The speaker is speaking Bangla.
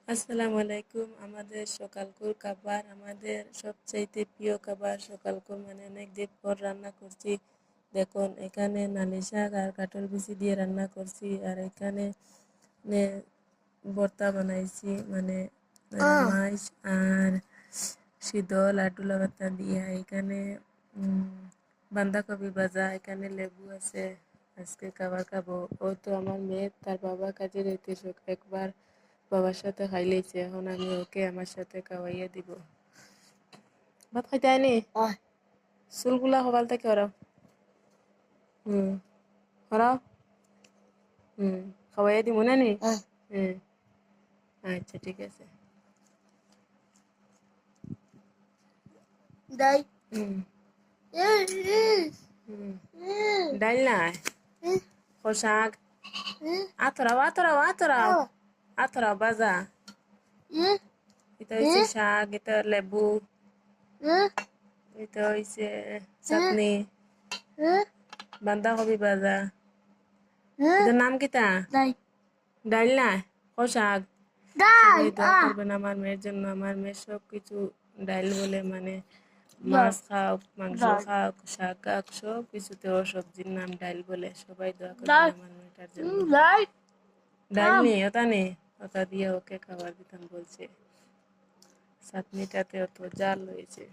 আসসালামু আলাইকুম। আমাদের সকালকুর খাবার, আমাদের সবচাইতে প্রিয় খাবার সকালকুর, মানে অনেক দিন পর রান্না করছি। দেখুন, এখানে নালি শাক আর কাঁঠাল বিচি দিয়ে রান্না করছি, আর এখানে ভর্তা বানাইছি, মানে মাছ আর সিদ্ধ লাড্ডুলা ভর্তা দিয়া। এখানে বাঁধাকপি ভাজা, এখানে লেবু আছে। আজকে খাবার খাবো। ও তো আমার মেয়ে, তার বাবা কাজে যেতে একবার বাবার সাথে খাই লইছে, এখন আমি ওকে আমার সাথে খাওয়াইয়া দিব। ভাত খাইতে আইনি, চুলগুলা সকাল থেকে ওরাও ওরাও খাওয়াইয়া দিব না নি। আচ্ছা, ঠিক আছে। ডাইল নাই, শাক, আতরাও আতরাও আতরাও আতরাও বাজা। এটা হইছে শাক, এটা লেবু, এটা হইছে চাটনি, বাঁধাকপি ভাজা। এটার নাম কিতা? ডাইল নাই, শাক। সবাই দোয়া করবেন আমার মেয়ের জন্য। আমার মেয়ে সব কিছু ডাইল বলে, মানে মাছ খাওক, মাংস খাওক, শাক খাওক, সব কিছুতে ও সবজির নাম ডাইল বলে। সবাই দোয়া করবেন আমার মেয়েটার জন্য। ডাইল নেই, ওটা নেই, ওটা দিয়ে ওকে খাবার দিতাম বলছে। চাটনিটাতে অত জাল হয়েছে।